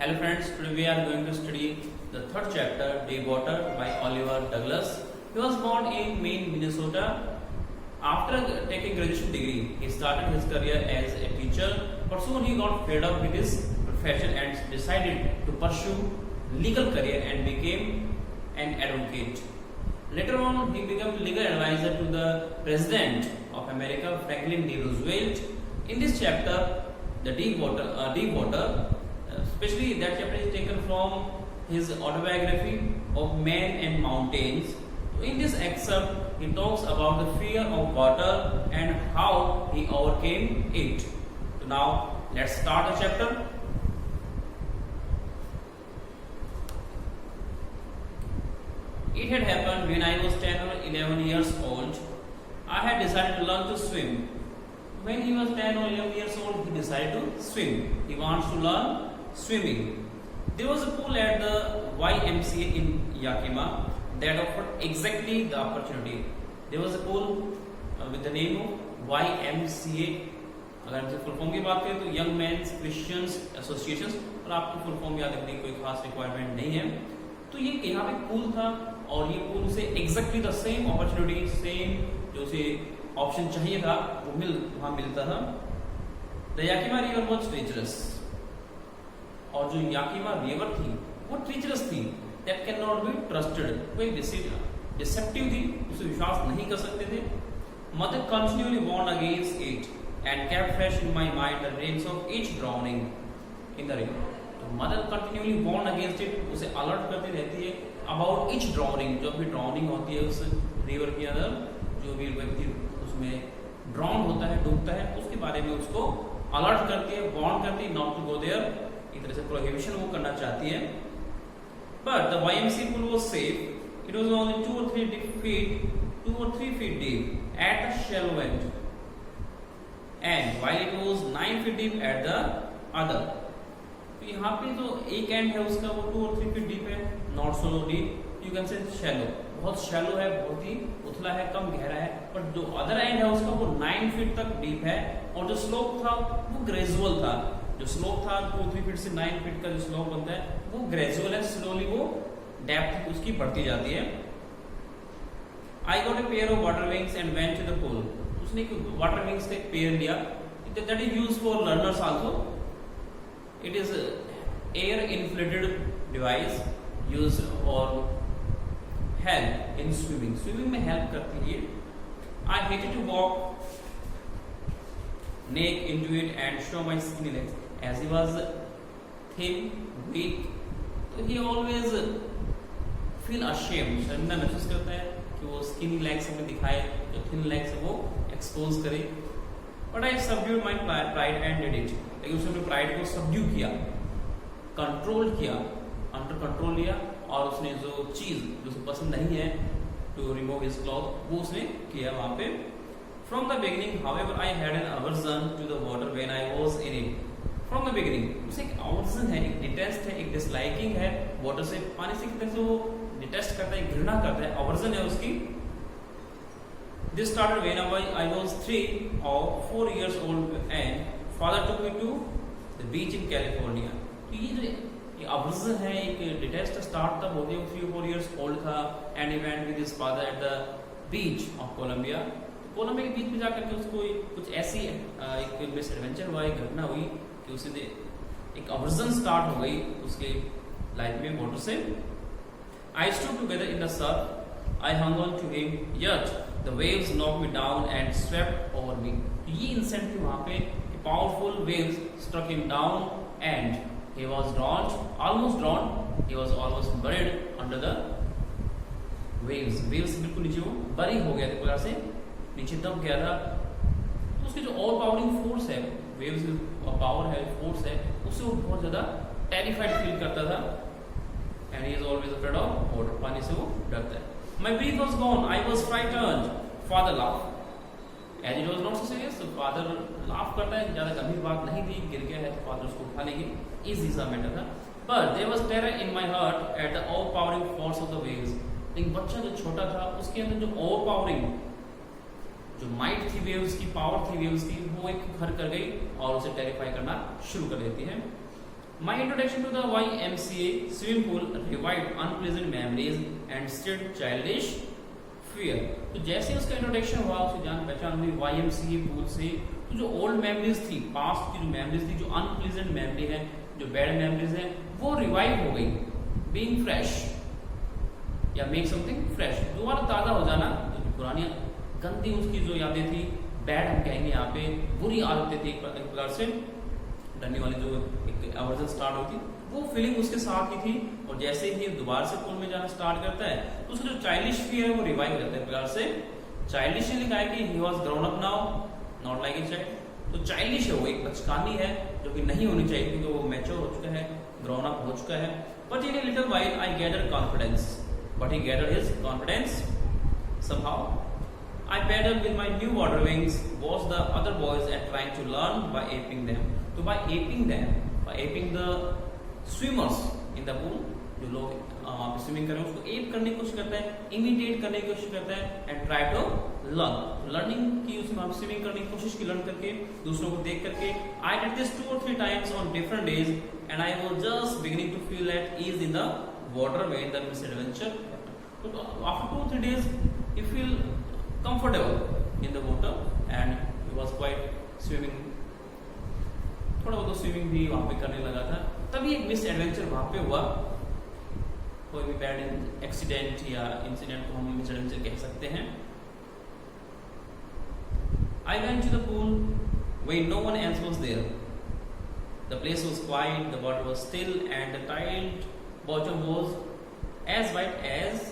Hello friends, today we are going to study the third chapter, Deep Water by Oliver Douglas. He was born in Maine, Minnesota. After taking graduation degree, he started his career as a teacher, but soon he got fed up with his profession and decided to pursue legal career and became an advocate. Later on, he became legal advisor to the President of America, Franklin D. Roosevelt. In this chapter, the Deep Water, especially that chapter is taken from his autobiography of Man and Mountains. So in this excerpt, he talks about the fear of water and how he overcame it. So now, let's start the chapter. It had happened when I was 10 or 11 years old. I had decided to learn to swim. When he was 10 or 11 years old, he decided to swim. He wants to learn swimming. There was a pool at the YMCA in Yakima that offered exactly the opportunity. There was a pool with the name of YMCA. अगर हमसे full form की बात करें तो young mains Christians associations, और आपको full form याद रखने की कोई खास रिक्वायरमेंट नहीं है. तो ये यहाँ पे पूल था और ये पूल से exactly the same opportunity, same जो उसे ऑप्शन चाहिए था वो वहां मिलता था. The Yakima river was treacherous, और जो याकिमा रिवर थी वो ट्रीचरस थी. That can not be trusted. कोई डिसेप्टिव थी, उसे विश्वास नहीं कर सकते थे. Mother continuously warn against it and kept fresh in my mind the names of each drowning in the river. तो mother continuously warn against it, उसे अलर्ट करती रहती है अबाउट ईच ड्राउनिंग. जब भी ड्राउनिंग होती है उस रिवर के अंदर, जो भी व्यक्ति उसमें ड्राउन होता है, डूबता है, उसके बारे में उसको अलर्ट करती है, वार्न करती है नॉट टू गो देयर. एक तरह से प्रोहिबिशन वो करना चाहती है. But the YMCA pool was safe. It was only 2 or 3 feet deep at the shallow end, and while it was 9 feet deep at the other. तो यहाँ पे जो एक एंड है उसका वो 2 or 3 feet deep है, not so deep, you can say shallow. बहुत शैलो है, बहुत ही उथला है, कम गहरा है. बट जो अदर एंड है उसका वो 9 फीट तक डीप है, और जो स्लोप था वो ग्रेजुअल था. जो स्लोप था 2-3 फीट से 9 फीट का जो स्लोप बनता है वो ग्रेजुअल है, स्लोली वो डेप्थ उसकी बढ़ती जाती है. I got a pair of water wings and went to the pool. उसने वाटर विंग्स का एक पेयर लिया. That is used for learners also. It is air inflated device used for help in swimming. Swimming में help करती है. I hated to walk naked into it and show my skinny legs. As he was thin, weak, so he always feel ashamed. शर्मिंदा महसूस करता है कि वो skinny legs हमें दिखाए, जो thin legs है वो expose करे. But I subdued my pride and did it. लेकिन उसने अपने pride को subdue किया, control किया, under control लिया, और उसने जो चीज जो उसे पसंद नहीं है to remove his cloth, वो उसने किया वहाँ पे. From the beginning, however, I had an aversion to the water when I was in it. From the beginning, उसे एक aversion है, एक detest है, एक disliking है water से, पानी से कितने से वो detest करता है, घृणा करता है, aversion है उसकी. This started when I was 3 or 4 years old and father took me to the beach in California. तो ये जो aversion है, एक detest start तब होती है 3 or 4 years old था, and he went with his father at the beach of Columbia. Columbia के बीच में जाकर के उसको कुछ ऐसी एक मिस एडवेंचर हुआ, एक घटना हुई कि उसे एक अवर्जन स्टार्ट हो गई उसके लाइफ में वाटर से. I stood together in the surf, I hung on to him, yet the waves knocked me down and swept over me. ये इंसिडेंट थी वहां पे, powerful waves struck him down and he was almost drowned. He was almost buried under the waves. waves बिल्कुल नीचे वो बरी हो गया था, से नीचे दब गया था. तो उसकी जो ओवर पावरिंग फोर्स है, वेव्स पावर है, फोर्स है, उससे वो बहुत ज्यादा टेरिफाइड फील करता था. And he is always afraid of water. पानी से वो डरता है. My breath was gone, I was frightened. Father laugh as it was not so serious. तो फादर लाफ करता है, ज्यादा गंभीर बात नहीं थी, गिर गया है तो फादर उसको उठा लेंगे, इजी सा मैटर था. But there was terror in my heart at the overpowering force of the waves. लेकिन बच्चा जो छोटा था उसके अंदर जो ओवर पावरिंग जो माइट थी वेव्स की, पावर थी वेव्स की, वो एक घर कर गई और उसे टेरिफाई करना शुरू कर देती है. My introduction to the YMCA swimming pool revived unpleasant memories and stirred childish fear. तो जैसे उसका इंट्रोडक्शन हुआ, उसकी जान पहचान हुई YMCA पूल से, तो जो ओल्ड मेमोरीज थी, पास्ट की जो मेमोरीज थी, जो अनप्लीजेंट मेमोरी है, जो बैड मेमोरीज है, वो रिवाइव हो गई. बीइंग फ्रेश या मेक समथिंग फ्रेश, दोबारा ताज़ा हो जाना. तो पुरानी गंदी उसकी जो यादें थी, बैड हम कहेंगे यहाँ पे, बुरी आदतें थी एक प्रकार से डरने वाली, जो एक एवर्जन स्टार्ट हुई थी, वो फीलिंग उसके साथ ही थी. और जैसे ही दोबारा से पूल में जाना स्टार्ट करता है, तो उसका जो चाइल्डिश फीयर है वो रिवाइव हो जाता है. प्रकार से चाइल्डिश लिखा है कि he was grown up now, not like a child. तो चाइल्डिश है, वो एक बचकानी है, जो कि नहीं होनी चाहिए, क्योंकि वो मैच्योर हो चुका है, ग्रोन अप हो चुका है. But in a little while I gather confidence, but he gather his confidence somehow. I paddled with my new water wings, watched the other boys and trying to learn by aping them. So by aping them, by aping the swimmers in the pool, जो लोग swimming कर रहे हैं उसको app करने की कोशिश करता है, इमिटेट करने की कोशिश करता है, and try to learn. Learning की, उसमें स्विमिंग करने की कोशिश की, लर्न करके, दूसरों को देख करके. I did this 2 or 3 times on different days and I was just beginning to feel at ease in the water when the misadventure. So after 2 or 3 days he feel comfortable in the water and he was quite swimming. थोड़ा बहुत swimming भी वहां पे करने लगा था. तभी एक मिस एडवेंचर वहां पे हुआ, कोई भी बैड एक्सीडेंट या इंसिडेंट को हम मिस एडवेंचर कह सकते हैं. I went to the pool when no one else was there. The place was quiet, the water was still, and the tiled bottom was as white as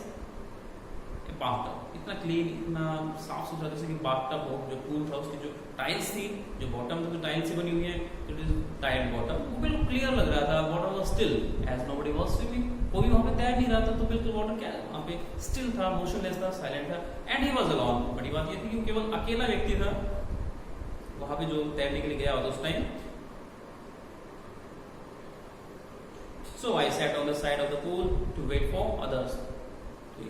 a bathtub. इतना clean, इतना साफ सुथरा, जैसे कि bathtub हो. जो pool था उसकी जो टाइल्स थी, जो बॉटम था, जो टाइल्स से बनी हुई है, इट इज टाइल्ड बॉटम, वो बिल्कुल क्लियर लग रहा था. Water was still as nobody was swimming. कोई वहां पे तैर नहीं रहा था, तो बिल्कुल वाटर क्या वहां पे स्टिल था, मोशनलेस था, साइलेंट था. And he was alone. बड़ी बात ये थी कि केवल अकेला व्यक्ति था वहां पे जो तैरने के लिए गया होता उस time. So I sat on the side of the pool to wait for others.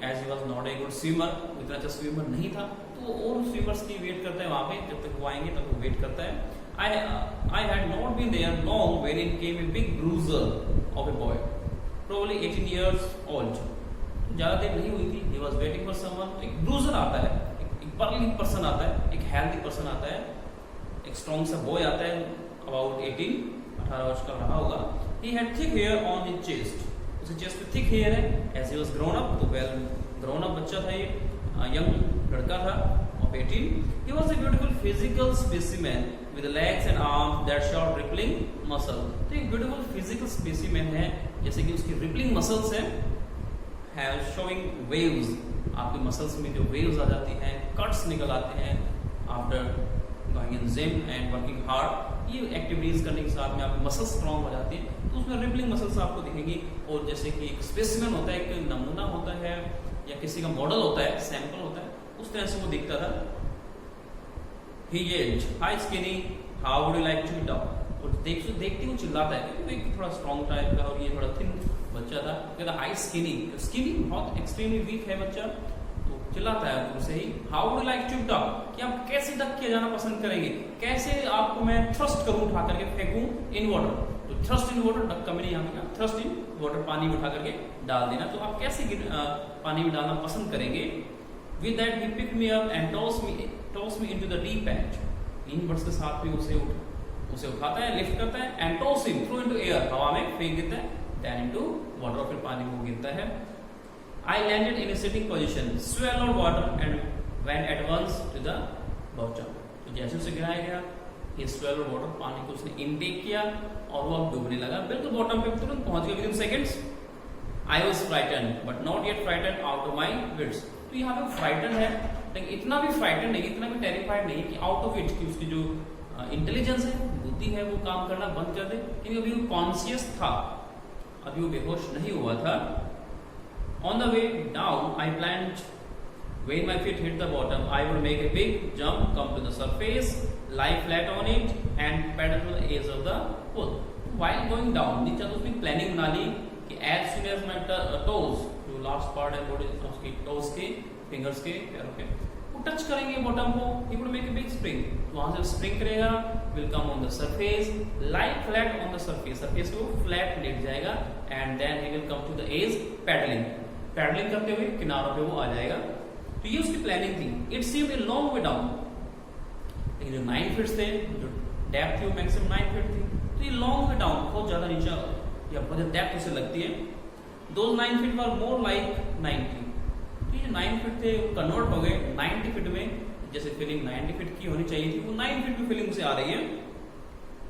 As he was not a good swimmer, इतना अच्छा स्विमर नहीं था, तो और स्विमर्स की वेट करता है वहां पे, जब तक वो आएंगे तब वो वेट करता है. I had not been there long when in came a big bruiser of a boy, probably 18 years old. ज्यादा देर नहीं हुई थी. He was waiting for someone. एक ब्रूजर आता है, एक बर्ली पर्सन आता है, एक हेल्दी पर्सन आता है, एक स्ट्रॉन्ग सा बॉय आता है, अबाउट 18 वर्ष का रहा होगा. He had thick hair on his chest. उसके चेस्ट पे थिक हेयर है. As he was grown up, तो वेल ग्रोन अप बच्चा था ये, यंग लड़का था of 18. He was a beautiful physical specimen with legs and arms that showed rippling muscle. तो एक beautiful physical specimen है, जैसे कि उसकी rippling muscles है, showing waves. आपके मसल्स में जो waves आ जाती हैं, cuts निकल आते हैं after going in gym and working hard. ये एक्टिविटीज करने के साथ में आपकी मसल्स स्ट्रांग हो जाती है, तो उसमें रिपलिंग मसल्स आपको दिखेंगी. और जैसे कि एक स्पेसिमेन होता है, एक नमूना होता है, या किसी का मॉडल होता है, सैंपल होता है, उस तरह से वो दिखता था. He yelled, "Hi skinny, how would you like to be done?" और देखते वो चिल्लाता है, क्योंकि वो थोड़ा स्ट्रांग टाइप का और ये थोड़ा थिन बच्चा था. कहता हाई स्किनी, स्किनी बहुत एक्सट्रीमली वीक है बच्चा, तो चिल्लाता है दूर से ही. How would you like to duck, कि आप कैसे डक किया जाना पसंद करेंगे, कैसे आपको मैं थ्रस्ट करूं, उठा करके फेंकूं इन वाटर. तो थ्रस्ट इन वाटर, डक का मैंने यहाँ पे थ्रस्ट इन वाटर, पानी में उठा करके डाल देना. तो आप कैसे पानी में डालना पसंद करेंगे. With that he picked me up and toss me into the deep and. In words के साथ में उसे उठाता है, लिफ्ट करता है, and toss him through into air, हवा में फेंक देता है, देन इनटू वाटर, फिर पानी में गिरता है. I landed in a sitting position, swallowed water and went at once to the bottom. तो जैसे उसे गिराया गया, he swallowed water, पानी को उसने इनटेक किया और वो अब डूबने लगा. बिल्कुल बॉटम पे तुरंत पहुंच गया within seconds. I was frightened, but not yet frightened out of my wits. तो यहाँ पे frightened है, लेकिन इतना भी frightened नहीं, इतना भी terrified नहीं कि out of it, कि उसकी जो इंटेलिजेंस है, बुद्धि है, वो काम करना बंद कर दे. क्योंकि अभी वो कॉन्शियस था, अभी वो बेहोश नहीं हुआ था. On the way down, I planned when my feet hit the bottom, I would make a big jump, come to the surface, lie flat on it, and paddle to the edge of the pool. While going down, नीचे तो उसने planning बना ली कि as soon as my toes, जो last part है body उसकी toes के, fingers के, पैरों के, वो टच करेंगे बॉटम को, he would make a big spring. तो वहां से स्प्रिंग करेगा, will come on the surface, like flat on the surface, surface पे वो फ्लैट लेट जाएगा and then he will come to the edge paddling, paddling करते हुए किनारों पे वो आ जाएगा। तो ये उसकी प्लानिंग थी। It seemed a long way down, लेकिन जो 9 फीट थे, जो डेप्थ थी वो मैक्सिमम 9 फीट थी, तो ये लॉन्ग वे डाउन, बहुत ज्यादा नीचे या बहुत डेप्थ उसे लगती है। Those 9 feet were more like 90, तो ये 9 फीट थे वो कन्वर्ट हो गए 90 फीट में। जैसे फीलिंग 90 फीट की होनी चाहिए थी, वो 9 फीट की फीलिंग से आ रही है।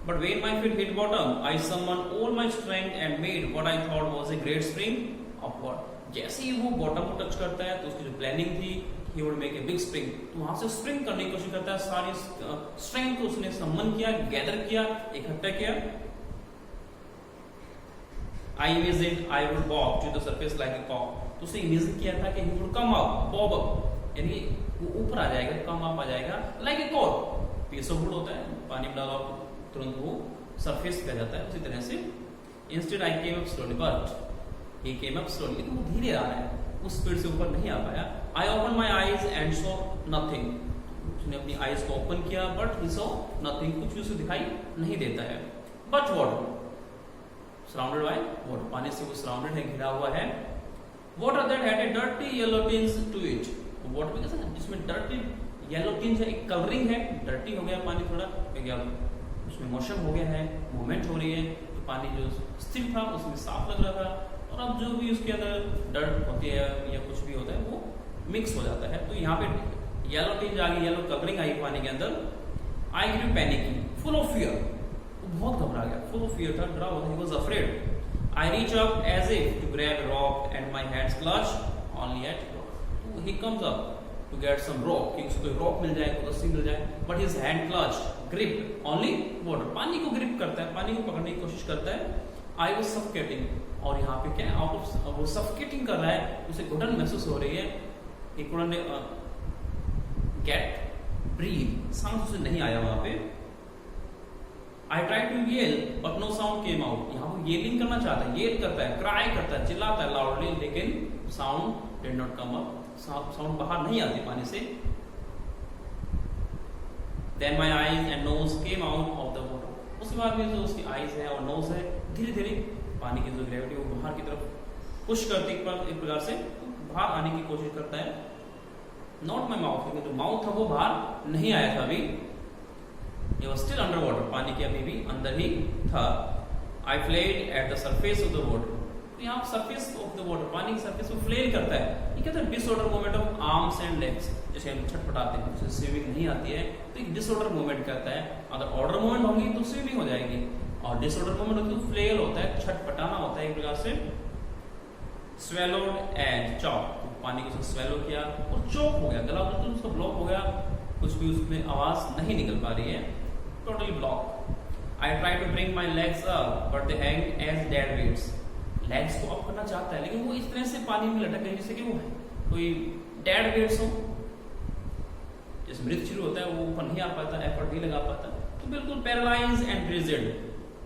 But when my feet hit bottom I someone all my strength and made what I thought was a great spring upward. जैसे ही वो बॉटम को टच करता है तो उसकी जो प्लानिंग थी, ही would make a big spring, तो वहां से स्प्रिंग करने की कोशिश करता है। सारी स्ट्रेंथ को उसने सम्मन किया, गैदर किया, इकट्ठा किया। I imagined I would walk to the surface like a cock, तो उसे इमेजिन किया था कि he would come up, bob up, यानी वो ऊपर आ जाएगा, come up आ जाएगा, like a cock, piece of wood होता है, पानी में डाला तुरंत वो सरफेस पे आ जाता है, उसी तरह से। Instead I came up slowly, but he came up slowly, लेकिन वो धीरे आ रहा है, उस स्पीड से ऊपर नहीं आ पाया। I opened my eyes and saw nothing, उसने अपनी आईज को ओपन किया, but he saw nothing, कुछ भी उसे दिखाई नहीं देता है। But what? Surrounded by water, पानी से वो सराउंडेड है, घिरा हुआ है। Water that had a dirty yellow tinge to it, water में कैसा जिसमें डर्टी येलो tinge है, एक कलरिंग है, डर्टी हो गया पानी थोड़ा, क्योंकि उसमें मोशन हो गया है, मूवमेंट हो रही है, तो पानी जो स्थिर था उसमें साफ लग रहा था, और अब जो भी उसके अंदर डर्ट होती है या कुछ भी होता है वो मिक्स हो जाता है। तो यहाँ पे येलो tinge आ गई, येलो कलरिंग आई पानी के अंदर। I grew panicky, full of fear, बहुत घबरा गया, फुल ऑफ फियर था, डरा हुआ था, he was afraid. I reach up as if to grab a rock and my hands clutch only at rock. So he comes up to get some rock, कि उसको rock मिल जाए, कोई रस्सी मिल जाए, but his hand clutched, grip only water, पानी को grip करता है, पानी को पकड़ने की कोशिश करता है। I was suffocating, और यहाँ पे क्या है, वो suffocating कर रहा है, उसे घुटन महसूस हो रही है, he couldn't get breathe, सांस उसे नहीं आया वहां पे। I tried to yell, but no sound came out. यहाँ वो yelling करना चाहता है, yell करता है, cry करता है, चिल्लाता है loudly, लेकिन sound did not come up. Sound बाहर नहीं आती पानी से। Then my eyes and nose came out of the water. उसके बाद में जो उसकी eyes है और nose है, धीरे-धीरे पानी की जो gravity वो बाहर की तरफ push करती है, एक प्रकार से बाहर आने की कोशिश करता है। Not my mouth, क्योंकि जो mouth था वो बाहर नहीं आया था अभी। He was still underwater, पानी के अभी भी अंदर ही था। I flailed at the surface of the water. तो यहाँ surface of the water, पानी की surface को flail करता है। ये कहता है disorder movement of arms and legs, जैसे हम छटपटाते हैं, जैसे स्विमिंग नहीं आती है तो एक disorder movement करता है। अगर order movement होगी तो स्विमिंग हो जाएगी, और disorder movement होगी तो flail होता है, छटपटाना होता है एक प्रकार से। Swallowed and choked, तो पानी को swallow किया और choke हो गया, गला बिल्कुल उसका ब्लॉक हो गया, कुछ भी उसमें आवाज नहीं निकल पा रही है, totally blocked. I try to bring my legs up, but they hang as dead weights. Legs को अप करना चाहता है, लेकिन वो इस तरह से पानी में लटक गए जैसे कि वो कोई dead weights हो, जैसे मृत शुरू होता है वो ऊपर नहीं आ पाता, एफर्ट नहीं लगा पाता, तो बिल्कुल paralyzed and rigid,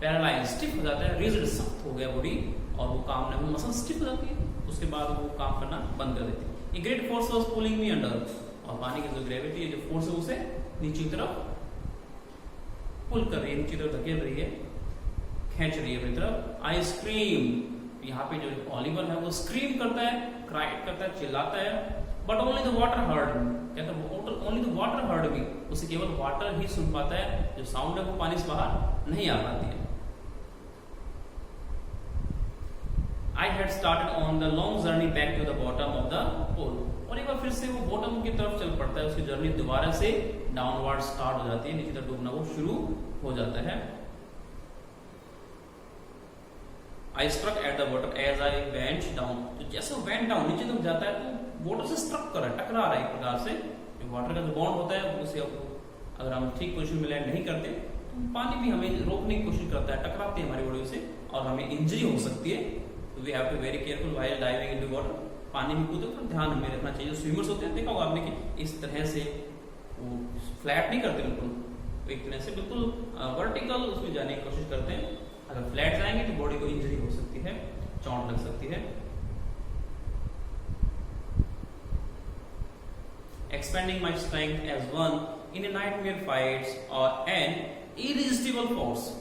paralyzed stiff हो जाता है, rigid सख्त हो गया बॉडी, और वो काम नहीं, मसल स्टिफ हो जाती है, उसके बाद वो काम करना बंद कर देती है। A great force was pulling me under, और पानी की जो ग्रेविटी है, जो फोर्स है, उसे नीचे की तरफ पुल कर रही है, नीचे तरफ धकेल रही है, खींच रही है अपनी तरफ। आई स्क्रीम, यहाँ पे जो ऑलिवर है वो स्क्रीम करता है, क्राइड करता है, चिल्लाता है। But only the water heard, कहता है only the water heard me, उसे केवल वाटर ही सुन पाता है, जो साउंड है वो पानी से बाहर नहीं आ पाती है। I had started on the long journey back to the bottom of the pool, और एक बार फिर से वो बॉटम की तरफ चल पड़ता है, उसकी जर्नी दोबारा से डाउनवर्ड स्टार्ट हो जाती है, नीचे तरफ डूबना वो शुरू हो जाता है। I struck at the water as I went down, तो जैसे वो went down नीचे तरफ जाता है तो वाटर से स्ट्रक कर रहा है, टकरा रहा है एक प्रकार से। वाटर का जो बॉन्ड होता है उसे अगर हम ठीक पोजीशन में लैंड नहीं करते तो पानी भी हमें रोकने की कोशिश करता है, टकराती है हमारी बॉडी से और हमें इंजरी हो सकती है। तो we have to very careful while diving into water, पानी में कूदते तो ध्यान हमें रखना चाहिए। स्विमर्स होते हैं, देखा होगा आपने कि इस तरह से वो फ्लैट नहीं करते, बिल्कुल एक तरह से बिल्कुल वर्टिकल उसमें जाने की कोशिश करते हैं। अगर फ्लैट जाएंगे तो बॉडी को इंजरी हो सकती है, चोट लग सकती है। expanding my strength as one in a nightmare fights or an irresistible force.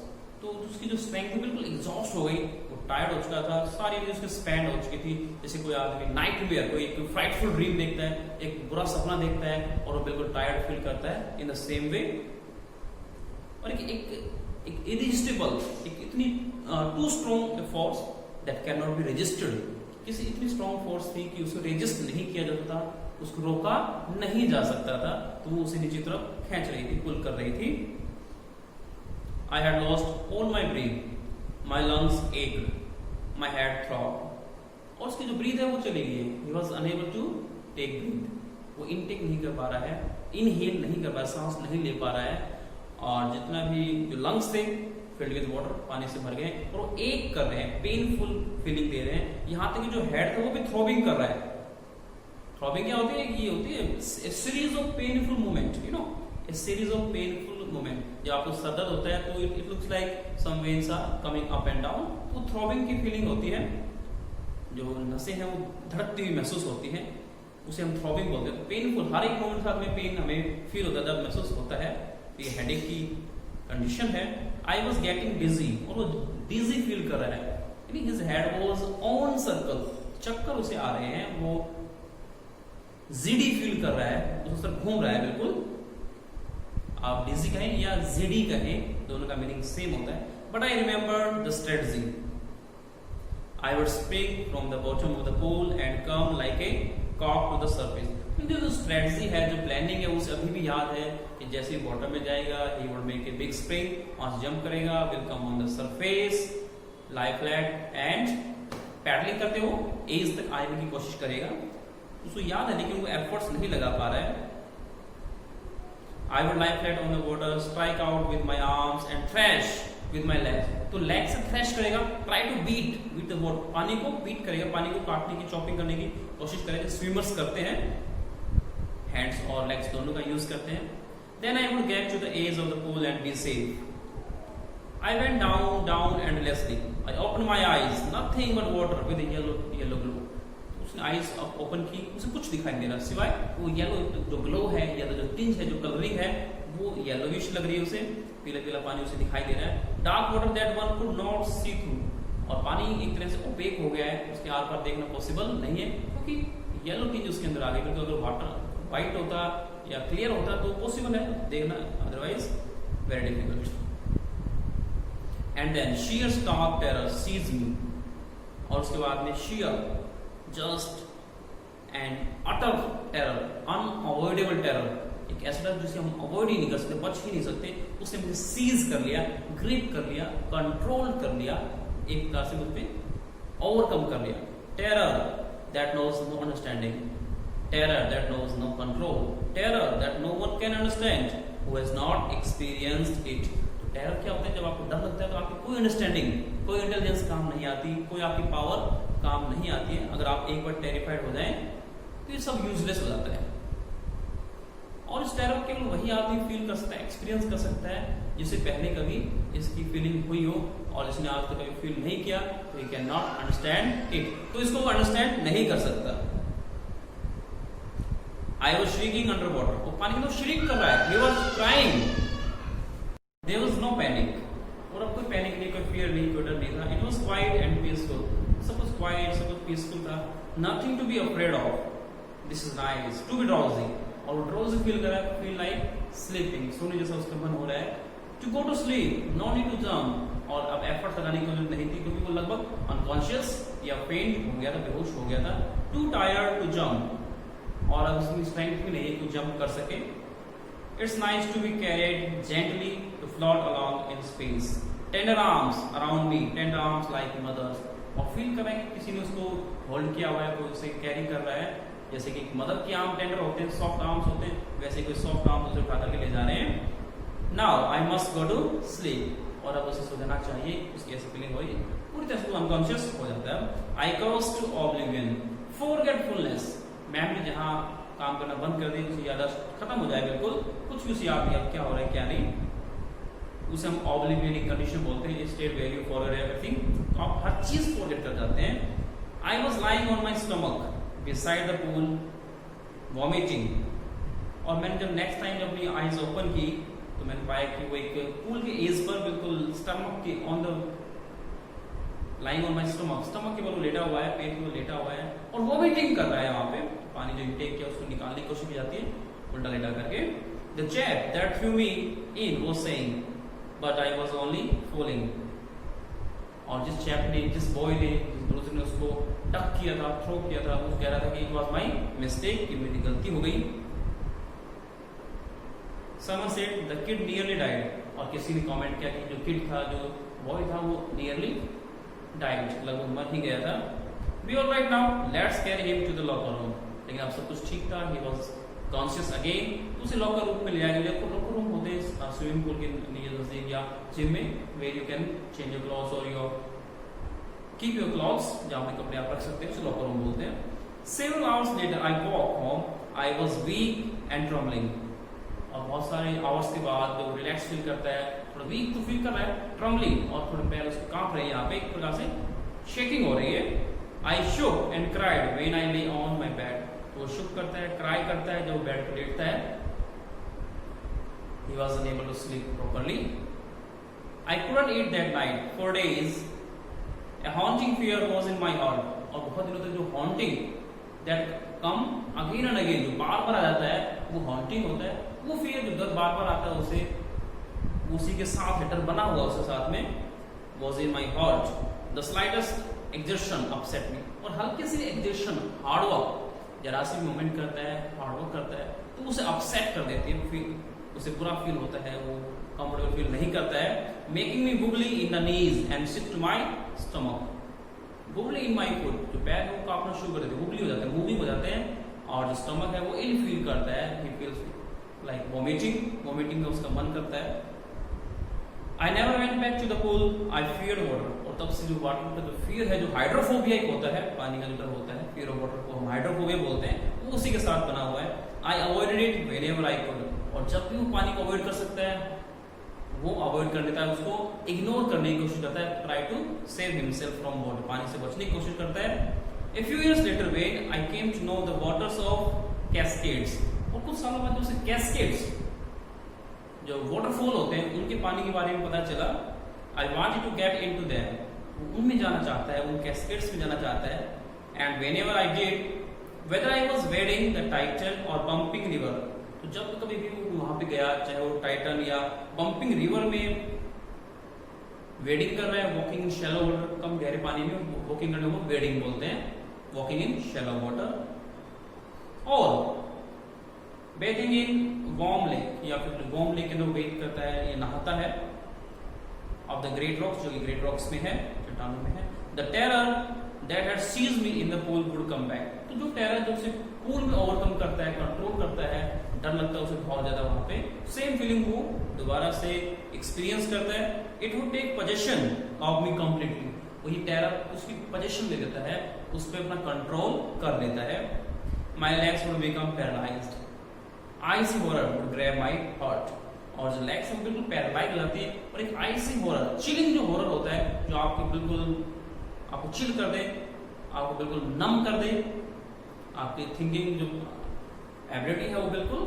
तो उसकी जो स्ट्रेंथ थी बिल्कुल एग्जॉस्ट हो गई, वो टायर्ड हो चुका था, सारी एनर्जी उसकी स्पेंड हो चुकी थी। जैसे कोई आदमी नाइटमेयर, कोई फ्राइटफुल ड्रीम देखता है, एक बुरा सपना देखता है और वो बिल्कुल टायर्ड फील करता है, इन द सेम वे। और एक इरिजिस्टिबल, एक इतनी too strong force that can not be registered, किसी इतनी स्ट्रॉन्ग फोर्स थी कि उसको रेजिस्ट नहीं किया जाता था, उसको रोका नहीं जा सकता था, तो वो उसे नीचे तरफ खींच रही थी, पुल कर रही थी। I had lost all my breath, my lungs ached, my head throbbed. और उसकी जो ब्रीथ है वो चली गई है। He was unable to take breath. वो इनटेक नहीं कर पा रहा है, इनहेल नहीं कर पा रहा है, सांस नहीं ले पा रहा है, और जितना भी जो लंग्स थे फिल्ड विद वाटर, पानी से भर गए और वो एक कर रहे हैं, पेनफुल फीलिंग दे रहे हैं। यहाँ तक कि जो हेड था वो भी थ्रॉबिंग कर रहा है। थ्रॉबिंग क्या होती है? ये होती है series of painful movement, you know, a series of painful movement. जब आपको सर दर्द होता है तो it looks like some veins are coming up and down, तो थ्रॉबिंग की फीलिंग होती है, जो नसें हैं वो धड़कती हुई महसूस होती हैं, उसे हम थ्रॉबिंग बोलते हैं। पेनफुल, हर एक मोमेंट के साथ में पेन हमें फील होता है, दर्द महसूस होता है, तो ये हेडेक की कंडीशन है। आई वॉज गेटिंग डिजी, और वो डिजी फील कर रहा है, यानी his head was on circle, चक्कर उसे आ रहे हैं, वो जिडी फील कर रहा है, उसका सर घूम रहा है बिल्कुल। आप डिजी कहें या जिडी कहें, दोनों का मीनिंग सेम होता है। But I remember the strategy, I would spring from the bottom of the pool and come like a कॉक टू द सरफेस। जो स्ट्रेटजी है, जो प्लानिंग है, उसे अभी भी याद है कि जैसे ही बॉटम में जाएगा, he would make a big spring, वहां से जंप करेगा, will come on the surface, lie flat and paddling करते हो एज तक आने की कोशिश करेगा। उसको याद है, लेकिन वो एफर्ट्स नहीं लगा पा रहा है। I would lie flat on the water, strike out with my arms and thrash with my legs. तो लेग से थ्रैश करेगा, try to beat with the water, पानी को बीट करेगा, पानी को काटने की, चॉपिंग करने की कोशिश करेगा, स्विमर्स करते हैं, हैंड्स और लेग्स दोनों का यूज करते हैं। Then I would get to the edge of the pool and be safe. I went down endlessly. I opened my eyes, nothing but water with a yellow glow. उसने eyes open की, उसे कुछ दिखाई नहीं दे रहा सिवाय वो येलो जो ग्लो है, या जो टिंज है, जो कलरिंग है, वो येलोविश लग रही है उसे, पीला पीला पानी उसे दिखाई दे रहा है। Dark water that one could not see through, और पानी एक तरह से ओपेक हो गया है, उसके आर पार देखना पॉसिबल नहीं है, क्योंकि येलो टिंज उसके अंदर आ गई। क्योंकि अगर वाटर व्हाइट होता या क्लियर होता तो पॉसिबल है देखना, otherwise very difficult. And then sheer stark terror seized me, और उसके बाद में sheer, just and utter terror, unavoidable terror, एक ऐसा डर जिसे हम अवॉइड ही नहीं कर सकते, बच ही नहीं सकते, उसने मुझे सीज कर लिया, ग्रिप कर लिया, कंट्रोल कर लिया, एक तरह से मुझ पे ओवरकम कर लिया। Terror that knows no understanding, terror that knows no control, terror that no one can understand who has not experienced it. तो टेरर क्या होता है? जब आपको डर लगता है तो आपकी कोई अंडरस्टैंडिंग, कोई इंटेलिजेंस काम नहीं आती, कोई आपकी पावर काम नहीं आती है। अगर आप एक बार टेरिफाइड हो जाएं तो ये सब यूजलेस हो जाता है। और इस टेरर केवल वही आदमी फील कर सकता है, एक्सपीरियंस कर सकता है, जिसे पहले कभी इसकी फीलिंग हुई हो, और जिसने आज तक कभी फील नहीं किया, तो he can not understand it, तो इसको अंडरस्टैंड नहीं कर सकता। I was shrieking under water, वो पानी में तो श्रिक कर रहा है, he was crying, there was no panic, और अब कोई पैनिक नहीं, कोई फियर नहीं, कोई डर नहीं था। It was quiet and peaceful, सब कुछ क्वाइट, सब कुछ पीसफुल था। Nothing to be afraid of, this is nice, to be drowsy, और वो ड्राउजी फील कर रहा है, फील लाइक स्लीपिंग, सोने जैसा उसका मन हो रहा है। To go to sleep, no need to jump, और अब एफर्ट लगाने की जरूरत नहीं थी, क्योंकि वो लगभग अनकॉन्शियस या फेंट हो गया था, बेहोश हो गया था। टू टायर्ड टू जंप, और अब उसकी स्ट्रेंथ भी नहीं है कि जंप कर सके। It's nice to be carried gently to float along in space, tender arms around me, tender arms like mother's, और फील कर रहे हैं कि किसी ने उसको होल्ड किया हुआ है, कोई उसे कैरी कर रहा है, जैसे कि मदर के आर्म टेंडर होते हैं, सॉफ्ट आर्म्स होते हैं, वैसे कोई सॉफ्ट आर्म्स उसे उठा करके ले जा रहे हैं। Now I must go to sleep, और अब उसे सो जाना चाहिए, उसकी ऐसी फीलिंग हुई, पूरी तरह से अनकॉन्शियस हो जाता है। I cross to oblivion, forgetfulness, मैम ने जहाँ काम करना बंद कर दी, उसे याददाश्त खत्म हो जाए, बिल्कुल कुछ भी उसे याद नहीं अब क्या हो रहा है क्या नहीं, उसे हम ऑब्लिवियन कंडीशन बोलते हैं, state where you forget everything, तो आप हर चीज फॉरगेट कर जाते हैं। I was lying on my stomach beside the pool vomiting, और मैंने जब नेक्स्ट टाइम जब अपनी आईज ओपन की तो मैंने पाया कि वो एक पूल के एज पर बिल्कुल स्टमक के on the lying on my stomach के बल लेटा हुआ है, पेट के बल लेटा हुआ है और वो भी ड्रिंक कर रहा है वहां पे। पानी जो इंटेक किया उसको निकालने की कोशिश की जाती है उल्टा लेटा करके। The chap that through me in was saying but I was only falling. और जिस चैप ने, जिस बॉय ने, जिस ब्रूसर ने उसको टक किया था, थ्रो किया था, वो कह रहा था कि इट वाज माय मिस्टेक, कि मेरी गलती हो गई। Someone said the kid nearly died, और किसी ने कमेंट किया कि जो किड था, जो बॉय था, वो nearly died, लगभग मर ही गया था। We all right now, let's carry him to the locker room। लेकिन अब सब कुछ ठीक था, he was conscious again। उसे लॉकर रूम में ले आया गया। लॉकर रूम होते हैं स्विमिंग पूल के नजदीक या जिम में, where you can change your clothes or your keep your clothes, जहाँ पे कपड़े आप रख सकते हैं, उसे लॉकर रूम बोलते हैं। Several hours later, I walked home, I was weak and trembling। और बहुत सारे आवर्स के बाद जो रिलैक्स फील करता है, थोड़ा वीक तो फील कर रहा है, ट्रम्बलिंग, और थोड़े पैर उसके कांप रहे हैं, यहाँ पे एक प्रकार से शेकिंग हो रही है। आई shook and cried when I lay on my bed। तो वो शुक करता है, क्राई करता है जब बेड पर लेटता है। He was unable to sleep properly। I couldn't eat that night for days। A haunting fear was in my heart। और बहुत दिनों तक जो haunting that come again and again, जो बार बार आ जाता है, वो haunting होता है। वो फियर जो दर्द बार बार आता है, उसे उसी के साथ लेटर बना हुआ उसके साथ में, was in my heart। The slightest exertion upset me। और हल्के से exertion, hard work, जरा सी मूवमेंट करता है, हार्ड वर्क करता है, तो उसे अपसेट कर देती है, फील, उसे बुरा फील होता है, वो कंफर्टेबल फील नहीं करता है। Making me wobbly in the knees and sick to my stomach. Wobbly in my foot, जो पैर है वो कांपना शुरू कर देते हैं, बुबली हो जाते हैं, मूविंग हो जाते हैं, और जो स्टमक है वो इल फील करता है, ही फील्स लाइक वोमिटिंग का उसका मन करता है। I never went back to the pool, I feared water। और तब से जो वाटर का जो फियर है, जो हाइड्रोफोबिया एक होता है, पानी का जो डर होता है, फियर ऑफ वाटर को हम हाइड्रोफोबिया बोलते हैं, वो उसी के साथ बना हुआ है। I avoided it whenever I could। और जब भी वो पानी को अवॉइड कर सकता है, वो अवॉइड कर लेता है, उसको इग्नोर करने की कोशिश करता है, try to save himself from water, पानी से बचने की कोशिश करता है। A few years later when I came to know the waters of Cascades। और कुछ सालों बाद उसे कैस्केड्स, जो वाटरफॉल होते हैं, उनके पानी के बारे में पता चला। I wanted to get into them. उनमें जाना चाहता है, उन कैस्केड्स में जाना चाहता है। And whenever I did, whether I was wedding the Titan और बम्पिंग रिवर। तो जब कभी भी वो वहां पे गया, चाहे वो टाइटन या बम्पिंग रिवर में वेडिंग कर रहा है, वॉकिंग इन शैलो वाटर, कम गहरे पानी में वॉकिंग करने को वेडिंग बोलते हैं, वॉकिंग इन शैलो वाटर। और बेथिंग इन वार्म लेक, या फिर वार्म लेक के अंदर बेथ करता है, ये नहाता है, ऑफ द ग्रेट रॉक्स, जो कि ग्रेट रॉक्स में है, चट्टानों में है। The terror that had seized me in the pool would come back. तो जो टेरर जो उसे पूल में ओवरकम करता है, कंट्रोल करता है, डर लगता है उसे बहुत ज्यादा वहां पे, सेम फीलिंग वो दोबारा से एक्सपीरियंस करता है। It would take possession of me completely. वही टेरर उसकी पोजेशन ले लेता है, उस पर अपना कंट्रोल कर लेता है। My legs would become paralysed, icy horror would grab my heart. और जो लेग्स हैं बिल्कुल पैरालाइज हो जाती है, और एक आइसी हॉरर, चिलिंग जो हॉरर होता है, जो आपको बिल्कुल आपको चिल कर दे, आपको बिल्कुल नम कर दे, आपकी थिंकिंग जो एबिलिटी है वो बिल्कुल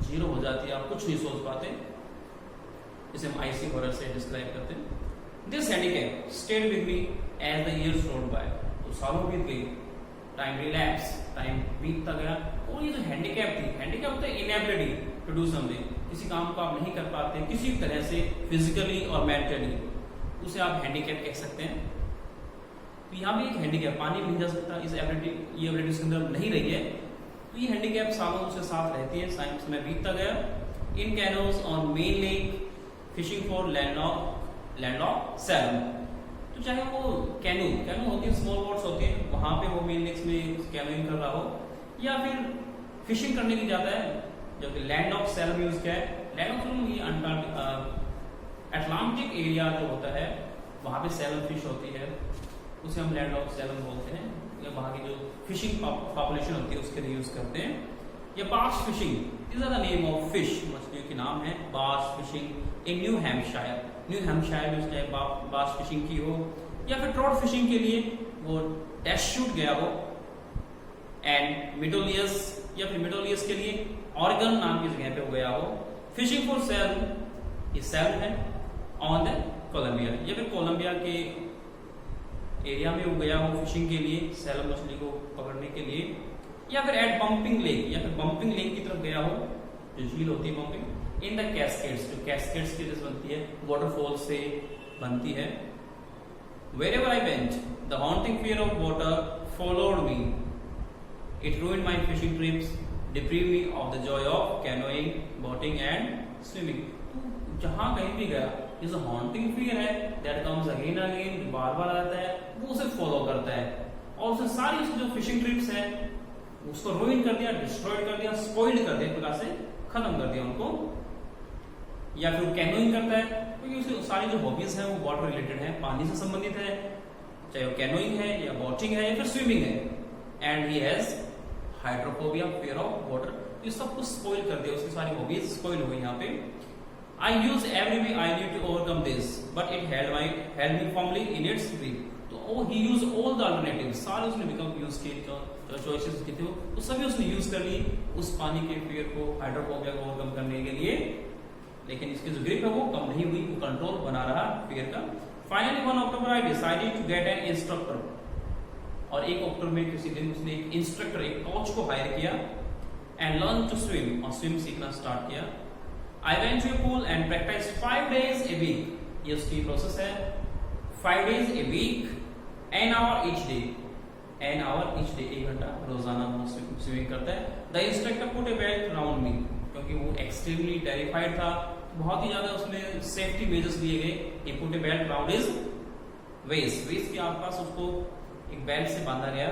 जीरो हो जाती है, आप कुछ नहीं सोच पाते। इसे हम आइसी हॉरर से डिस्क्राइब करते हैं। This handicap stayed with me as the years rolled by. तो सालों बीत गई, टाइम रिलैप्स, टाइम बीतता गया, और ये जो हैंडीकैप थी, हैंडीकैप होता है इनएबिलिटी टू डू समथिंग, किसी काम को आप नहीं कर पाते किसी तरह से, फिजिकली और मेंटली, उसे आप हैंडीकैप कह सकते हैं। तो यहाँ भी एक हैंडीकैप, पानी में नहीं जा सकता, इस एबिलिटी, ये एबिलिटी उसके अंदर नहीं रही है, तो ये हैंडीकैप सालों उसके साथ रहती है, समय बीतता गया। In canoes on Maine lake fishing for landlocked salmon. तो चाहे वो कैनो होती है, स्मॉल बोट्स होती है, वहां पे वो मेन लेक्स में कैनोइंग कर रहा हो, या फिर फिशिंग करने की जाता है, जो कि लैंड ऑफ सैलमन यूज किया है। लैंड ऑफ सैलमन ये अटलांटिक एरिया जो होता है, वहां पे सैलमन फिश होती है, उसे हम लैंड ऑफ सैलमन बोलते हैं, या वहां की जो फिशिंग पॉपुलेशन होती है उसके लिए यूज करते हैं। या bass fishing, this are the name of fish, मछलियों के नाम है। बास फिशिंग इन न्यू हैम्पशायर में चाहे बास फिशिंग की हो, या फिर ट्रॉट फिशिंग के लिए वो डैश शूट गया हो। एंड मिडोलियस, या फिर मिडोलियस के लिए ऑरेगन नाम की जगह पे वो गया हो फिशिंग फॉर सैल्मन, ये सैल्मन है ऑन द कोलंबिया, या फिर कोलंबिया के एरिया में वो गया हो फिशिंग के लिए, सैल्मन मछली को पकड़ने के लिए, या फिर एट बम्पिंग लेक, या फिर बम्पिंग लेक की तरफ गया हो, जो झील होती है बम्पिंग, इन द कैस्केड्स, जो कैस्केड्स की वजह से बनती है, वाटरफॉल से बनती है। Wherever I went, the haunting fear of water followed me. It ruined my fishing trips, deprived me of the joy of canoeing, boating and swimming. तो जहाँ कहीं भी गया, ये जो haunting fear है, that comes again and again, बार बार आता है, वो उसे follow करता है, और उसे सारी उसकी जो fishing trips है, उसको ruin कर दिया, destroyed कर दिया, spoiled कर दिया, एक प्रकार से खत्म कर दिया उनको। या फिर कैनोइंग करता है, क्योंकि उसकी सारी जो हॉबीज हैं वो वाटर रिलेटेड है, पानी से संबंधित है, चाहे वो कैनोइंग है या बोटिंग है या फिर स्विमिंग है। And he has hydrophobia, fear of water, ये सब कुछ स्पॉइल कर दिया, उसकी सारी हॉबीज स्पॉइल हो गई यहाँ पे। I use every way I need to overcome this but it held me firmly in its grip. तो he use all the alternatives, सारे उसने विकल्प यूज किए, जो चॉइसेस की थी वो सभी उसने यूज कर ली उस पानी के फियर को, हाइड्रोफोबिया को ओवरकम करने के लिए, लेकिन इसकी जो ग्रिप है वो कम नहीं हुई, वो कंट्रोल बना रहा फियर का। Finally 1 October I decided to get an instructor, और 1 अक्टूबर में किसी दिन उसने एक इंस्ट्रक्टर, एक कोच को हायर किया, एंड लर्न टू स्विम, और स्विम सीखना स्टार्ट किया। I went to a pool and practice 5 days a week, ये उसकी प्रोसेस है, 5 days a week, an hour each day, 1 घंटा रोजाना वो स्विमिंग करता है। The instructor put a belt around me, क्योंकि वो एक्सट्रीमली टेरिफाइड था, बहुत ही ज्यादा उसने सेफ्टी मेजर्स लिए गए। he put a belt around his waist के आसपास उसको एक बेल्ट से बांधा गया।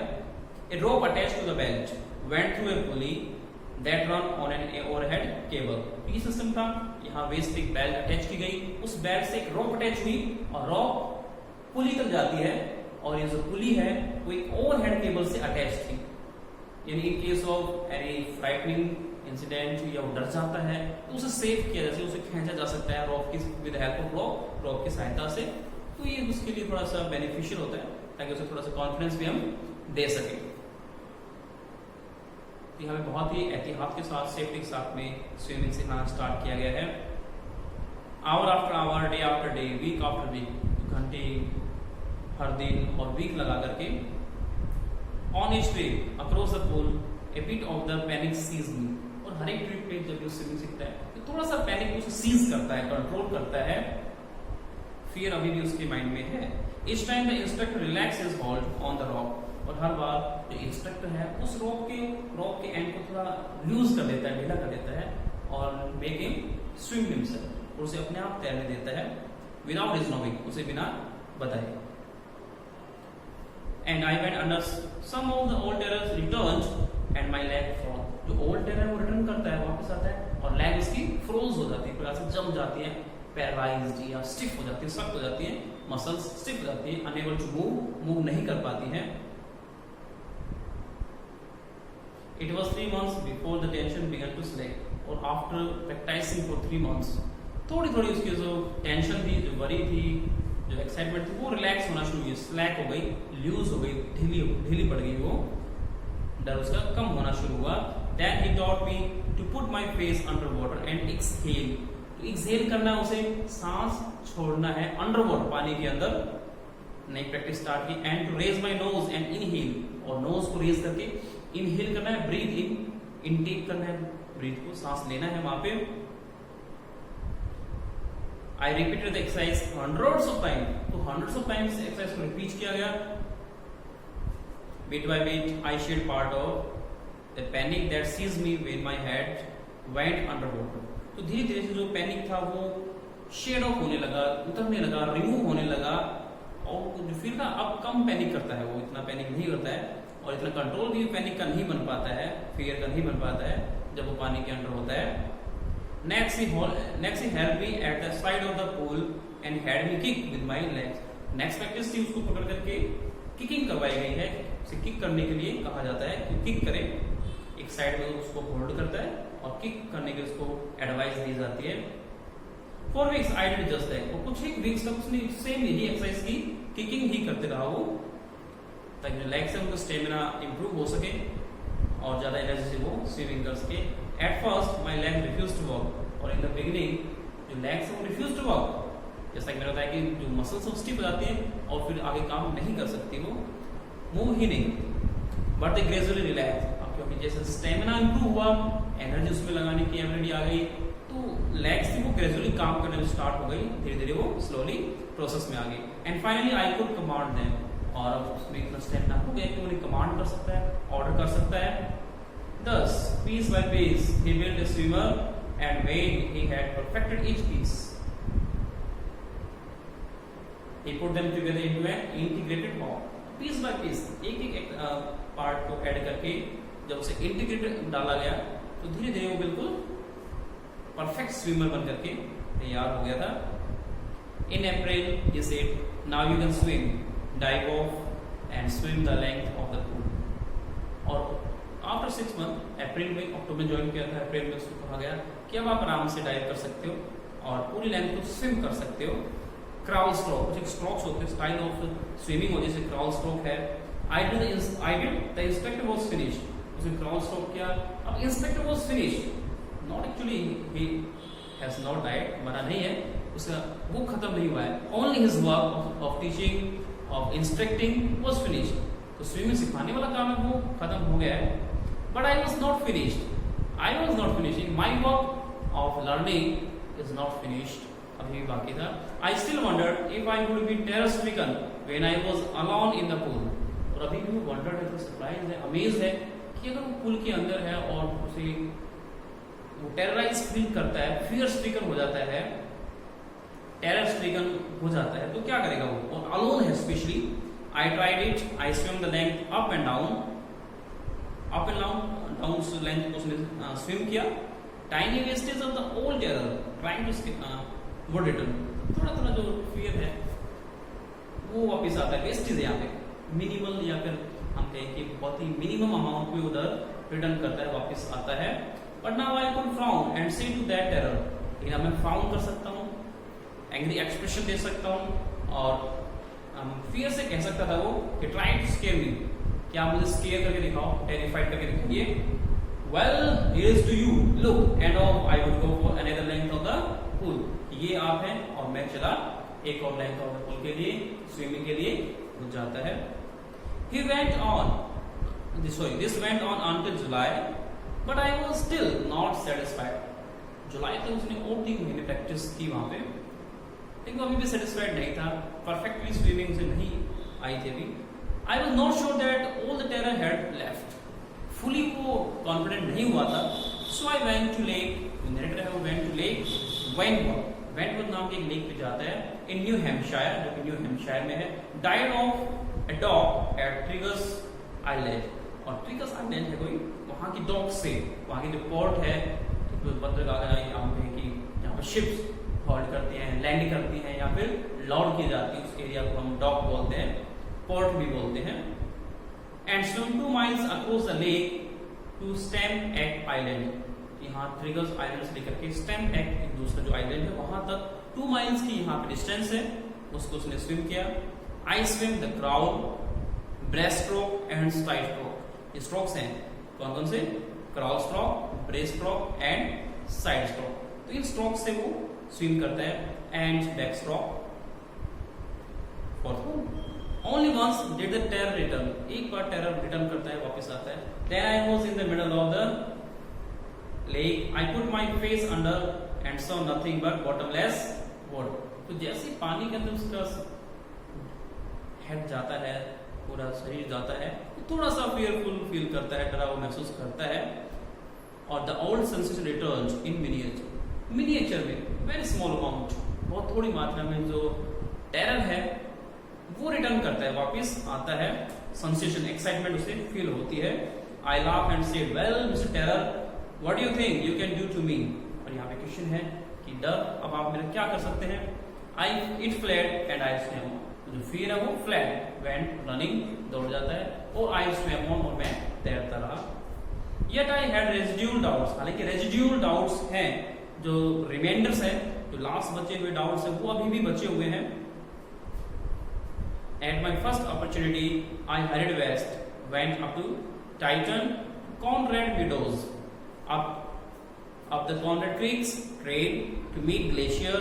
a rope attached to the belt went through a pulley that run on an overhead cable, ये सिस्टम था, यहाँ वेस्ट पे एक बेल्ट अटैच की गई, उस बेल्ट से एक रोप अटैच हुई, और रोप पुली तक जाती है, और ये जो पुली है वो एक ओवरहेड केबल से अटैच थी, यानी in case of any frightening incident या वो डर जाता है तो उसे सेव किया जाए, उसे खींचा जा सकता है रॉप की विद हेल्प ऑफ रॉप की सहायता से। तो ये उसके लिए थोड़ा सा बेनिफिशियल होता है, ताकि उसे थोड़ा सा कॉन्फिडेंस भी हम दे सकें। यहाँ पे बहुत ही एहतियात के साथ, सेफ्टी के साथ में स्विमिंग सीखना स्टार्ट किया गया है। Hour after hour, day after day, week after week, घंटे हर दिन और वीक लगा करके, on each trip across the pool a bit of the panic seize me, और हर एक ट्रिप पे जब ये स्विमिंग सीखता है तो थोड़ा सा पैनिक उसे सीज करता है, कंट्रोल करता है, फियर अभी भी उसके माइंड में है। इस time the instructor relax his hold on the rock, और हर बार जो इंस्ट्रक्टर है उस रॉक के एंड को थोड़ा लूज कर देता है, ढीला कर देता है, और मेक हिम स्विम हिमसेल्फ, और उसे अपने आप तैरने देता है, विदाउट हिज नोइंग, उसे बिना बताए। And I went under some of the old terrors returned and my leg froze, जो ओल्ड टेरर वो रिटर्न करता है, वापस आता है, और लेग उसकी फ्रोज हो जाती है, प्रकार से जम जाती है, पैरालाइज्ड या स्टिफ हो जाती है, सख्त हो जाती है, मसल्स स्टिफ हो जाती है, अनएबल टू मूव नहीं कर पाती हैं। It was 3 months before the tension began to slack, और आफ्टर प्रैक्टिसिंग फॉर 3 months थोड़ी थोड़ी उसकी जो टेंशन थी, जो वरी थी, जो एक्साइटमेंट थी, वो रिलैक्स होना शुरू हुई, स्लैक हो गई, लूज हो गई, ढीली पड़ गई, वो डर उसका कम होना शुरू हुआ। Then he taught me to put my face under water and exhale, तो exhale करना है उसे, सांस छोड़ना है अंडर वाटर, पानी के अंदर। नई प्रैक्टिस स्टार्ट की। And to raise my nose and inhale, और नोज को रेज करके इनहेल करना है, ब्रीथ इन, इनटेक करना है, ब्रीथ को सांस लेना है वहां पे। I repeated the exercise hundreds of time, तो हंड्रेड्स ऑफ टाइम्स एक्सरसाइज को रिपीट किया गया। Bit by bit I shed part of the panic that seize me when my head went under water, तो धीरे धीरे से जो पैनिक था वो शेड ऑफ होने लगा, उतरने लगा, रिमूव होने लगा, और फिर ना अब कम पैनिक करता है, वो इतना पैनिक नहीं करता है, और इतना कंट्रोल भी पैनिक का नहीं बन पाता है, फियर का नहीं बन पाता है जब वो पानी के अंदर होता है। Next he help me at the side of the pool and had me kick with my legs. Next practice थी, उसको पकड़ करके किकिंग करवाई गई है, उसे किक करने के लिए कहा जाता है कि किक करे, एक साइड में उसको होल्ड करता है और किक करने के उसको एडवाइस दी जाती है। 4 weeks I did just that, और कुछ एक वीक्स तक उसने सेम यही एक्सरसाइज की, किकिंग ही करते रहा वो, ताकि जो लेग से उनका स्टेमिना इंप्रूव हो सके और ज्यादा एनर्जी से वो स्विमिंग कर सके at first my leg refuse to work, और इन द बिगिनिंग जो लेग्स है वो रिफ्यूज टू वर्क, जैसा कि मैंने बताया कि जो मसल्स वो स्टिफ हो जाती हैं और फिर आगे काम नहीं कर सकती, वो मूव ही नहीं, बट दे ग्रेजुअली रिलैक्स। अब क्योंकि जैसे स्टेमिना इंप्रूव हुआ, एनर्जी उसमें लगाने की एबिलिटी आ गई, तो लेग्स थी वो ग्रेजुअली काम करने में स्टार्ट हो गई, धीरे धीरे वो स्लोली प्रोसेस में आ गई। And finally I could command them, और अब उसमें इतना स्टेमिना हो गया कि उन्हें कमांड कर सकता है, ऑर्डर कर सकता है। Thus, piece by piece, he built a swimmer, and when he had perfected each piece, he put them together into an integrated form. Piece by piece, एक पार्ट को ऐड करके जब उसे इंटीग्रेटेड डाला गया, तो धीरे धीरे वो बिल्कुल परफेक्ट स्विमर बन करके तैयार हो गया था। In April, he said, "Now you can swim, dive off, and swim the length of the pool." और आफ्टर 6 मंथ, अप्रैल में, अक्टूबर में ज्वाइन किया था, अप्रैल में उसको कहा गया कि अब आप आराम से डाइव कर सकते हो और पूरी लेंथ को स्विम कर सकते हो। क्राउल स्ट्रोक, कुछ स्ट्रोक्स होते हैं, स्टाइल ऑफ स्विमिंग होती है, जैसे क्राउल स्ट्रोक है। I did the inspector was finished, उसने क्राउल स्ट्रोक किया। अब inspector was finished, not actually he has not died, मरा नहीं है, उसका वो खत्म नहीं हुआ है, only his work of teaching, of instructing was finished. तो स्विमिंग सिखाने वाला काम है वो खत्म हो गया है। But I was not finished. I was not finishing. My work of learning is not finished. अभी भी बाकी था. I still wondered if I would be terror-stricken when I was alone in the pool. और अभी भी wondered है, surprised है, amazed है कि अगर वो pool के अंदर है और उसे वो terrorized feel करता है, fear-stricken हो जाता है, terror-stricken हो जाता है, तो क्या करेगा वो? और alone है especially. I tried it. I swam the length up and down. Up and down length को उसने स्विम किया। Tiny vestige of the old terror trying to वो रिटर्न, थोड़ा थोड़ा जो फियर है वो वापस आता है। वेस्टेज है यहाँ पे मिनिमल, या फिर हम कहें कि बहुत ही मिनिमम अमाउंट में उधर रिटर्न करता है, वापस आता है। But now I could frown and से टू दैट टेरर, लेकिन अब मैं फ्राउन कर सकता हूँ, एंग्री एक्सप्रेशन दे सकता हूँ, और फियर से कह सकता था वो कि ट्राई टू स्केयर मी, क्या मुझे स्केयर करके दिखाओ, टेरिफाइड करके दिखाइए। Well here is to you, look, and of I would go for another length of the pool, ये आप हैं और मैं चला एक और लेंथ ऑफ द पूल के लिए, स्विमिंग के लिए रुक जाता है। He went on, sorry this went on until July, but I was still not satisfied. जुलाई तक उसने और 3 महीने प्रैक्टिस की वहां पे, लेकिन अभी भी सेटिस्फाइड नहीं था, परफेक्टली स्विमिंग से नहीं आई थी अभी। I was not sure that all the terror had left. Fully वो confident नहीं हुआ था. So I went to lake. जो narrator है वो went to lake Wentworth. Wentworth नाम के एक लेक पे जाता है in New Hampshire, जो कि न्यू हैम्पशायर में है. Died of a dog at Triggers Island. और Triggers Island है कोई वहाँ की डॉक से, वहाँ की जो पोर्ट है, जो बंदरगाह है, यहाँ पे कि जहाँ पे शिप्स हॉल्ट करती हैं, लैंड करती हैं, या फिर लॉड की जाती है, उस एरिया को हम डॉक बोलते हैं, पोर्ट भी बोलते हैं। And swim 2 miles across the lake to stamp act island, यहाँ ट्रिगर्स आइलैंड से लेकर के स्टैम्प एक्ट एक दूसरा जो आइलैंड है वहां तक 2 miles की यहाँ पे डिस्टेंस है, उसको उसने स्विम किया। I swim the crawl, breast stroke and side stroke, ये स्ट्रोक्स हैं कौन कौन से? Crawl stroke, breast stroke and side stroke. तो इन स्ट्रोक से वो स्विम करता है। And back stroke, fourth one. Only once did the terror return. एक बार टेरर रिटर्न करता है, वापस आता है। Then I was in the middle of the lake. I put my face under and saw nothing but bottomless water. तो जैसे पानी के अंदर उसका हेड जाता है, पूरा शरीर जाता है, तो थोड़ा सा fearful फील करता है, डरा हुआ महसूस करता है। और the old sensation returns in miniature. Miniature में very small amount, बहुत थोड़ी मात्रा में जो टेरर है वो रिटर्न करता है, वापस आता है। सेंसेशन, एक्साइटमेंट उसे फील होती है। I laugh and said, well mister terror, what do you think you can do to me? और यहाँ पे क्वेश्चन है कि डर, अब आप मेरा क्या कर सकते हैं? I it fled and I swim, जो फियर है वो फ्लैड, वेंट रनिंग, दौड़ जाता है, और आई स्विम ऑन, और मैं तैरता रहा। Yet I had residual doubts, हालांकि रेजिड्यूल डाउट्स हैं, जो रिमाइंडर्स हैं, जो लास्ट बचे हुए डाउट्स हैं वो अभी भी बचे हुए हैं। At my first opportunity, I hurried west, went up to Titan, Conrad Meadows. अब of the Conrad Creek's trail to meet glacier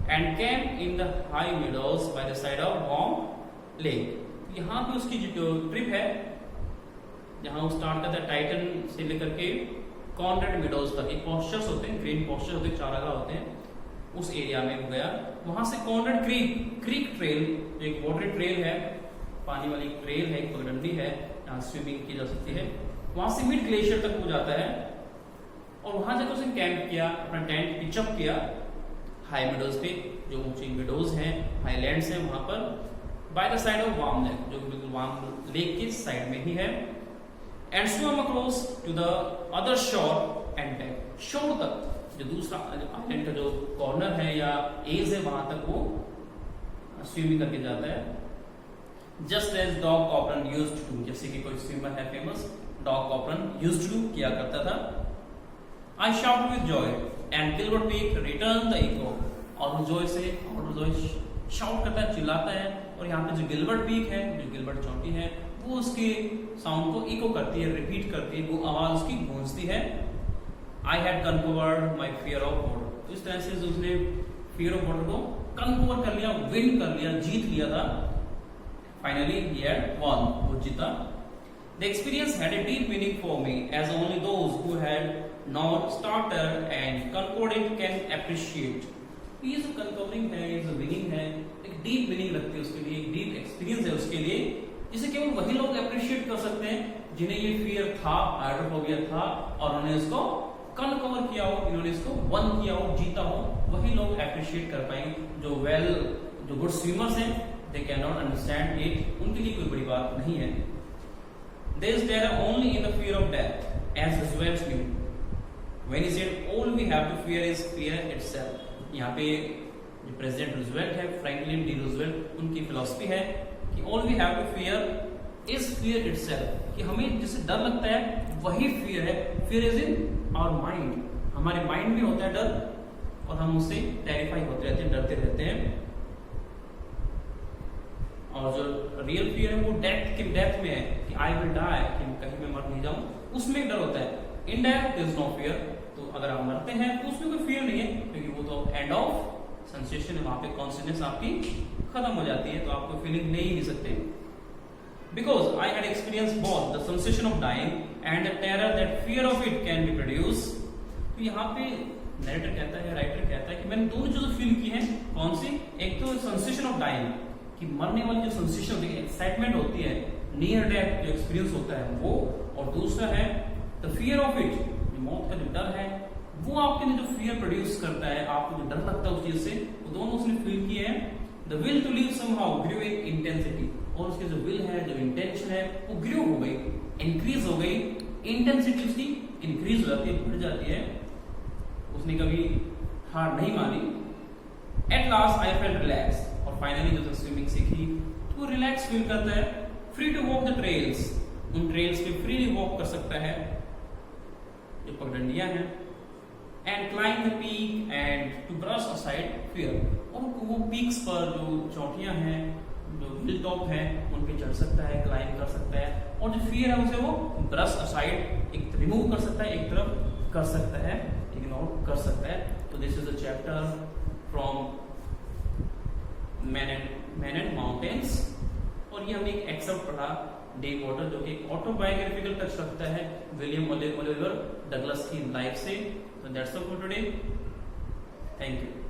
and camp in the high meadows by the side of Warm Lake. यहाँ पे उसकी जो trip है, जहाँ वो start करता है टाइटन से लेकर के कॉनरेड मीडोज तक, एक पॉस्चर्स होते हैं, ग्रीन पॉस्चर होते हैं, चारागाह होते हैं, उस एरिया में गया। वहां से कॉनरेड क्रीक ट्रेल, एक वाटर ट्रेल है, पानी वाली ट्रेल है, एक पगडंडी है, जहाँ स्विमिंग की जा सकती है। वहां से मिड ग्लेशियर तक वो जाता है और वहां जाकर उसने कैंप किया, अपना टेंट पिचअप किया हाई मीडोज पे, जो ऊंची मीडोज हैं, हाईलैंड्स हैं, वहां पर by the side of warm lake, जो बिल्कुल वार्म लेक के साइड में ही है। And swim across to the other shore and back, shore तक, जो दूसरा आइलैंड का जो कॉर्नर है या एज है, वहां तक वो स्विमिंग करके जाता है। Just as Doug Corpron used to, जैसे कि कोई स्विमर है famous, Doug Corpron used to किया करता था। I shout with joy and Gilbert Peak return the echo, और जॉय से शाउट करता है, चिल्लाता है, और यहाँ पे जो गिलबर्ट पीक है, जो गिलबर्ट चोटी है, वो उसके साउंड को इको करती है, रिपीट करती है, वो आवाज उसकी गूंजती है। I had conquered my fear of water, तो इस तरह से उसने फियर ऑफ वाटर को कन्कवर कर लिया, विन कर लिया, जीत लिया था। फाइनली ही हैड वॉन, वो जीता। The experience had a deep meaning for me as only those who had not starter and concordant can appreciate. ये जो कन्कवरिंग है, ये जो विनिंग है, एक डीप मीनिंग रखती है उसके लिए, एक डीप एक्सपीरियंस है उसके लिए, जिसे केवल वही लोग अप्रिशिएट कर सकते हैं जिन्हें ये फियर था, हाइड्रोफोबिया था, और उन्होंने इसको कन्कवर किया हो, इन्होंने इसको वन किया हो, जीता हो, वही लोग अप्रिशिएट कर पाएंगे। जो गुड स्विमर्स हैं, they can not understand it, उनके लिए कोई बड़ी बात नहीं है। There is terror only in the fear of death as Roosevelt knew when he said all we have to fear is fear itself. यहाँ पे जो प्रेसिडेंट रूजवेल्ट है, फ्रैंकलिन डी रूजवेल्ट, उनकी फिलॉसफी है कि all we have to fear is fear itself, कि हमें जिससे डर लगता है वही फियर है। Fear is in our mind, हमारे माइंड में होता है डर, और हम उससे टेरिफाई होते रहते हैं, डरते रहते हैं। और जो रियल फियर है वो डेथ में है, कि आई विल डाई, कि कहीं मैं मर नहीं जाऊं, उसमें डर होता है। In death there is no fear, तो अगर आप मरते हैं तो उसमें कोई फियर नहीं है, क्योंकि वो तो एंड ऑफ सेंसेशन है, वहां पे कॉन्शियसनेस आपकी खत्म हो जाती है, तो आप कोई फीलिंग ले ही नहीं सकते। Because I had experience both the sensation of dying and the terror that fear of it can be produce. तो यहाँ पे नरेटर कहता है, राइटर कहता है कि मैंने दोनों चीजें फील की हैं। कौन सी? एक तो सेंसेशन ऑफ डाइंग, कि मरने वाली जो सेंसेशन होती है, एक्साइटमेंट होती है, नियर डेथ जो एक्सपीरियंस होता है वो, और दूसरा है द फियर ऑफ इट, मौत का जो डर है, वो आपके लिए जो फियर प्रोड्यूस करता है, आपको जो डर लगता है उस चीज से, वो दोनों उसने फील किए हैं। The will to live somehow grew in intensity, और उसकी जो विल है, जो इंटेंशन है, वो ग्रू हो गई, इंक्रीज हो गई, इंटेंसिटी उसकी इंक्रीज हो जाती है, बढ़ जाती है, उसने कभी हार नहीं मानी। At last I felt relax, और फाइनली जब स्विमिंग सीखी तो वो रिलैक्स फील करता है। Free to walk the trails, उन ट्रेल्स पे फ्रीली वॉक कर सकता है जो पगडंडियां हैं। And climb the peak and to brush aside fear, और वो पीक्स पर जो चोटियां हैं, जो हिल टॉप है, उन पे चढ़ सकता है, क्लाइंब कर सकता है, और जो फियर है उसे वो ब्रश असाइड, एक रिमूव कर सकता है, एक तरफ कर सकता है, इग्नोर कर सकता है। तो this is a chapter from man and mountains, और ये हमने एक एक्सर्प्ट पढ़ा डे वाटर, जो कि ऑटोबायोग्राफिकल टच रखता है विलियम ओलिवर डगलस की लाइफ से। So that's all for today. Thank you.